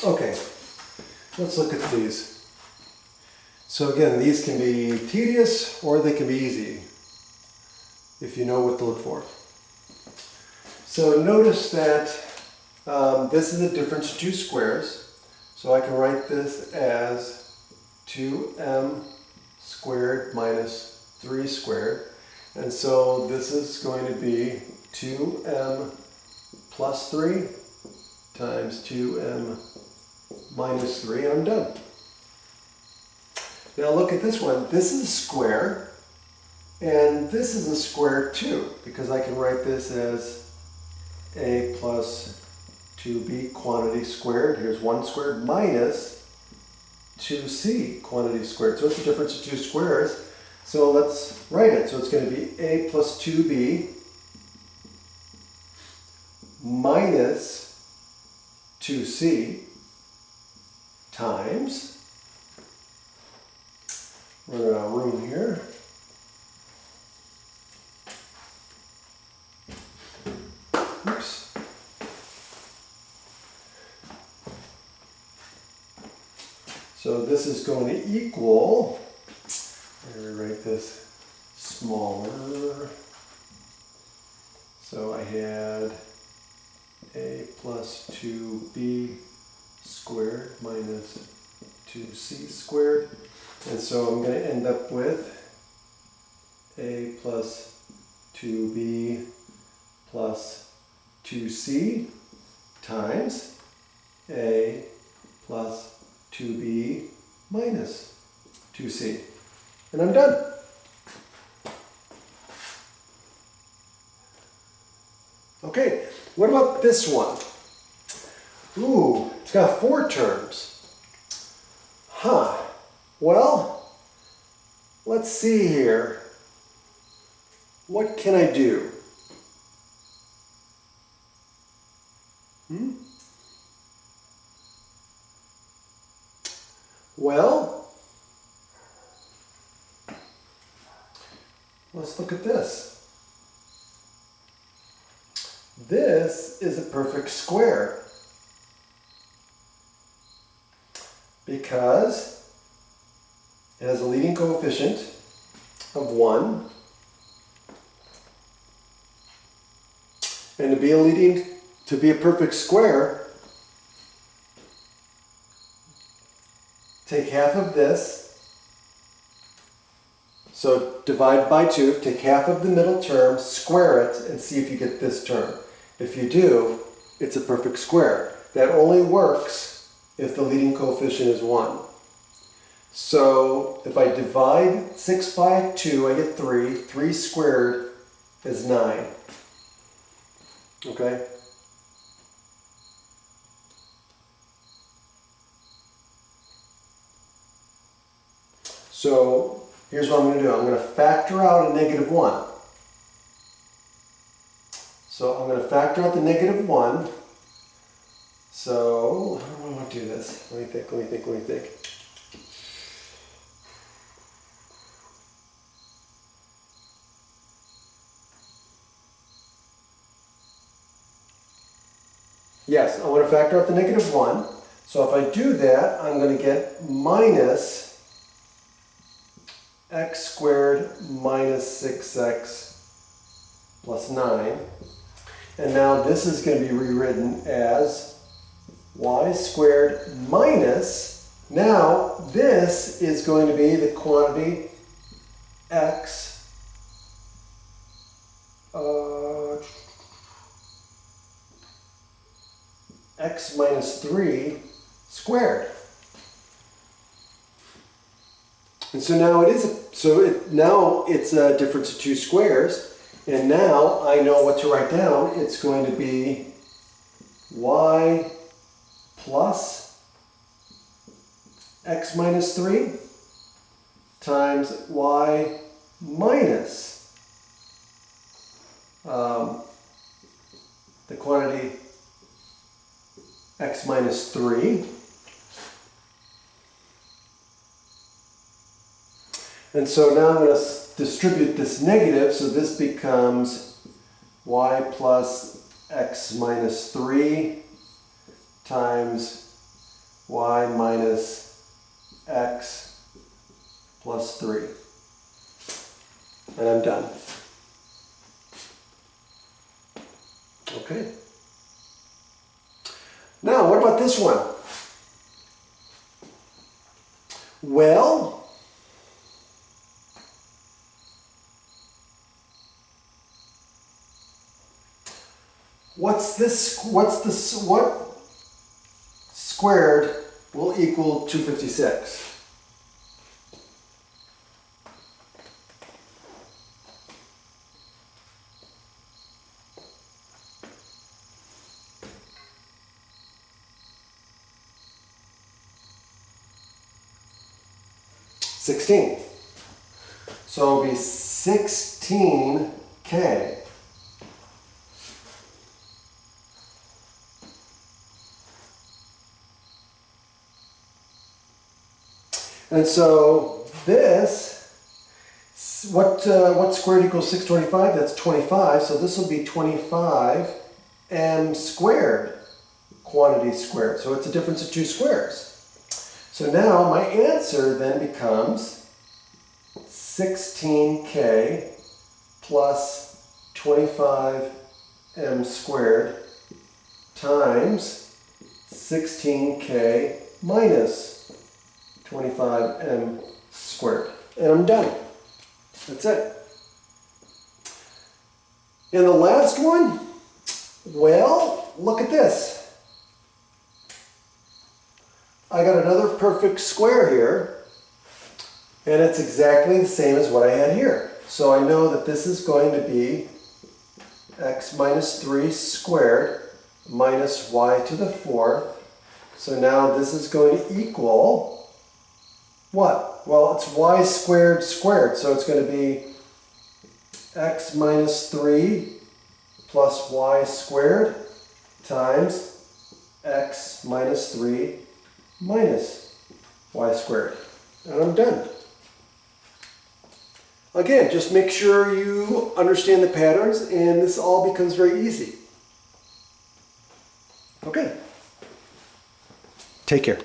Okay, let's look at these. So again, these can be tedious or they can be easy if you know what to look for. So notice that this is the difference of two squares. So I can write this as 2m squared minus 3 squared. And so this is going to be 2m plus 3 times 2m minus 3, and I'm done. Now look at this one. This is a square, and this is a square too, because I can write this as a plus 2b quantity squared. Here's 1 squared minus 2c quantity squared. So it's the difference of two squares. So let's write it. So it's going to be a plus 2b minus 2c times, running out of room here, oops, so this is going to equal, I'm going to write this smaller, so I had a plus 2b squared minus 2c squared, and so I'm going to end up with a plus 2b plus 2c times a plus 2b minus 2c, and I'm done. Okay, what about this one? Ooh, it's got 4 terms. Huh. Well, let's see here. What can I do? Well, let's look at this. This is a perfect square because it has a leading coefficient of 1, and to be a perfect square, take half of this, so divide by 2, take half of the middle term, square it, and see if you get this term. If you do, it's a perfect square. That only works if the leading coefficient is 1. So if I divide 6 by 2, I get 3. 3 squared is 9. Okay? So here's what I'm going to do. I'm going to factor out a negative 1. So I'm going to factor out the negative 1. So how do I want to do this? Let me think. Yes, I want to factor out the negative 1. So if I do that, I'm going to get minus x squared minus 6x plus 9. And now this is going to be rewritten as y squared minus, now this is going to be the quantity x x minus 3 squared. And so now now it's a difference of two squares. And now I know what to write down. It's going to be y plus x minus 3 times y minus the quantity x minus 3. And so now I'm going to distribute this negative, so this becomes y plus x minus 3 times y minus x plus 3. And I'm done. Okay. Now, what about this one? Well, what squared will equal 256? So it'll be 16k. And so this, what squared equals 625? That's 25. So this will be 25m squared, quantity squared. So it's a difference of two squares. So now my answer then becomes 16k plus 25m squared times 16k minus 25m squared. And I'm done. That's it. And the last one, well, look at this. I got another perfect square here, and it's exactly the same as what I had here. So I know that this is going to be x minus 3 squared minus y to the 4th. So now this is going to equal what? Well, it's y squared squared, so it's going to be x minus 3 plus y squared times x minus 3 minus y squared. And I'm done. Again, just make sure you understand the patterns, and this all becomes very easy. Okay. Take care.